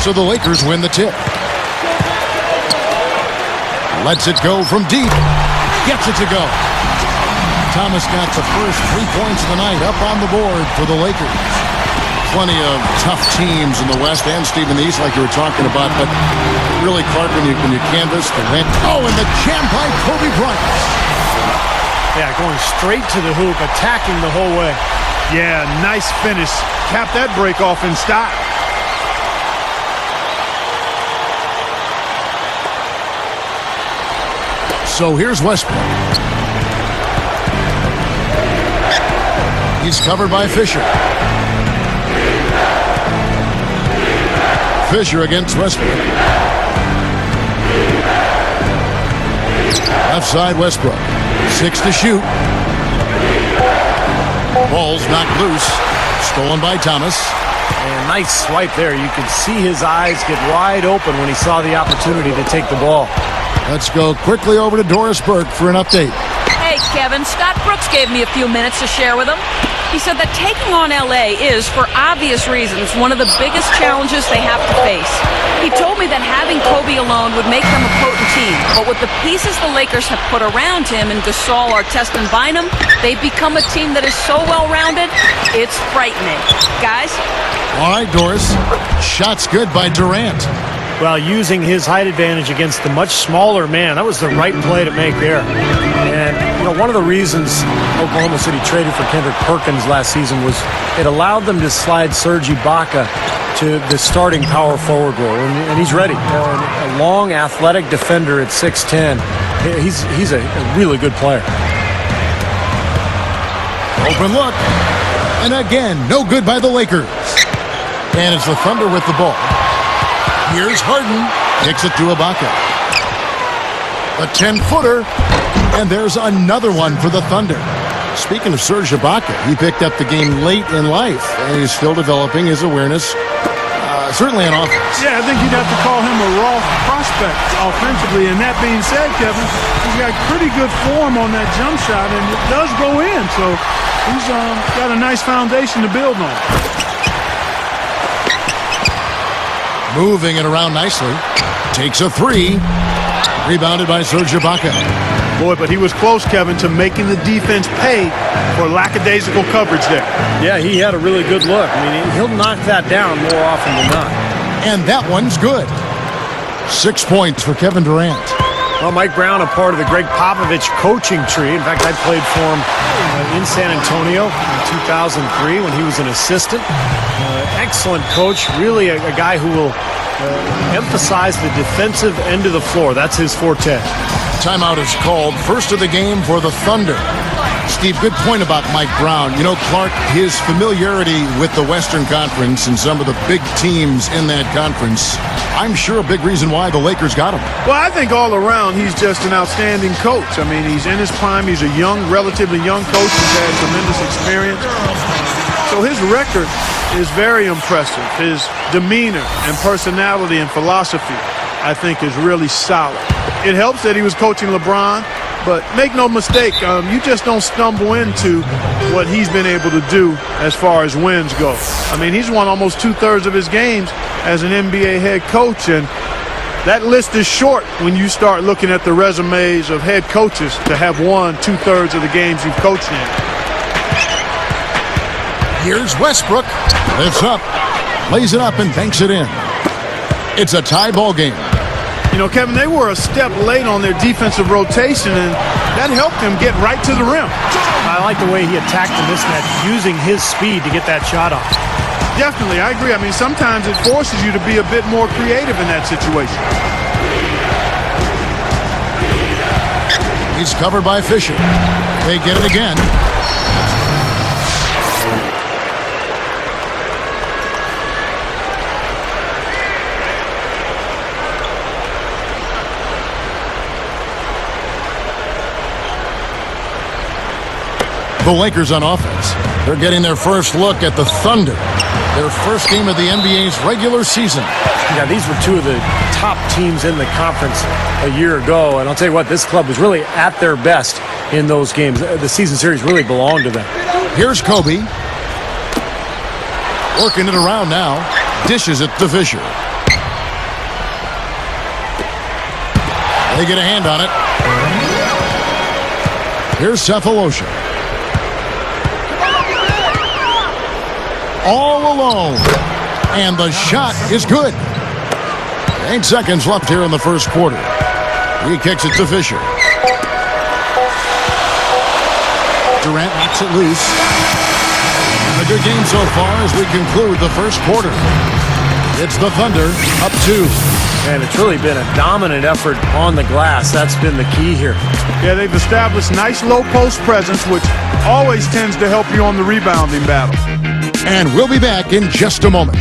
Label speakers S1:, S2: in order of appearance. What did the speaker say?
S1: So the Lakers win the tip. Lets it go from deep. Gets it to go. Thomas got the first 3 points of the night up on the board for the Lakers. Plenty of tough teams in the West and Steve in the East, like you were talking about. But really, Clark, when you canvas the win. Oh, and the jam by Kobe Bryant.
S2: Yeah, going straight to the hoop, attacking the whole way.
S3: Yeah, nice finish. Cap that break off in style.
S1: So here's Westbrook. He's covered by Fisher. Fisher against Westbrook. Left side Westbrook. 6 to shoot. Ball's knocked loose. Stolen by Thomas.
S2: And nice swipe there. You could see his eyes get wide open when he saw the opportunity to take the ball.
S1: Let's go quickly over to Doris Burke for an update.
S4: Hey, Kevin, Scott Brooks gave me a few minutes to share with him. He said that taking on L.A. is, for obvious reasons, one of the biggest challenges they have to face. He told me that having Kobe alone would make them a potent team, but with the pieces the Lakers have put around him in Gasol, Artest, and Bynum, they've become a team that is so well-rounded, it's frightening. Guys?
S1: All right, Doris. Shot's good by Durant.
S2: Well, using his height advantage against the much smaller man, that was the right play to make there. And, one of the reasons Oklahoma City traded for Kendrick Perkins last season was it allowed them to slide Serge Ibaka to the starting power forward role, and he's ready. A long, athletic defender at 6'10". He's a really good player.
S1: Open look. And again, no good by the Lakers. And it's the Thunder with the ball. Here's Harden. Kicks it to Ibaka. A 10-footer. And there's another one for the Thunder. Speaking of Serge Ibaka, he picked up the game late in life. And he's still developing his awareness. Certainly on offense.
S3: Yeah, I think you'd have to call him a raw prospect offensively. And that being said, Kevin, he's got pretty good form on that jump shot. And it does go in. So he's got a nice foundation to build on.
S1: Moving it around nicely. Takes a 3. Rebounded by Serge Ibaka.
S3: Boy, but he was close, Kevin, to making the defense pay for lackadaisical coverage there.
S2: Yeah, he had a really good look. I mean, he'll knock that down more often than not.
S1: And that one's good. 6 points for Kevin Durant.
S2: Well, Mike Brown, a part of the Greg Popovich coaching tree. In fact, I played for him in San Antonio in 2003 when he was an assistant. Excellent coach, really a guy who will emphasize the defensive end of the floor. That's his forte.
S1: Timeout is called. First of the game for the Thunder. Steve, good point about Mike Brown. Clark, his familiarity with the Western Conference and some of the big teams in that conference, I'm sure a big reason why the Lakers got him.
S3: Well, I think all around he's just an outstanding coach. I mean, he's in his prime. He's a relatively young coach. He's had tremendous experience. So his record is very impressive. His demeanor and personality and philosophy, I think, is really solid. It helps that he was coaching LeBron, but make no mistake, you just don't stumble into what he's been able to do as far as wins go. I mean, he's won almost 2/3 of his games as an NBA head coach, and that list is short when you start looking at the resumes of head coaches to have won 2/3 of the games you've coached in.
S1: Here's Westbrook. Lifts up, lays it up, and banks it in. It's a tie ball game.
S3: Kevin, they were a step late on their defensive rotation, and that helped them get right to the rim.
S2: I like the way he attacked the mismatch, using his speed to get that shot off.
S3: Definitely, I agree. I mean, sometimes it forces you to be a bit more creative in that situation.
S1: He's covered by Fisher. They get it again. The Lakers on offense. They're getting their first look at the Thunder. Their first game of the NBA's regular season.
S2: Yeah, these were two of the top teams in the conference a year ago. And I'll tell you what, this club was really at their best in those games. The season series really belonged to them.
S1: Here's Kobe. Working it around now. Dishes it to Fisher. They get a hand on it. Here's Cephalosha. All alone. And the shot is good. 8 seconds left here in the first quarter. He kicks it to Fisher. Durant knocks it loose. A good game so far as we conclude the first quarter. It's the Thunder up 2.
S2: And it's really been a dominant effort on the glass. That's been the key here.
S3: Yeah, they've established nice low post presence, which always tends to help you on the rebounding battle.
S1: And we'll be back in just a moment.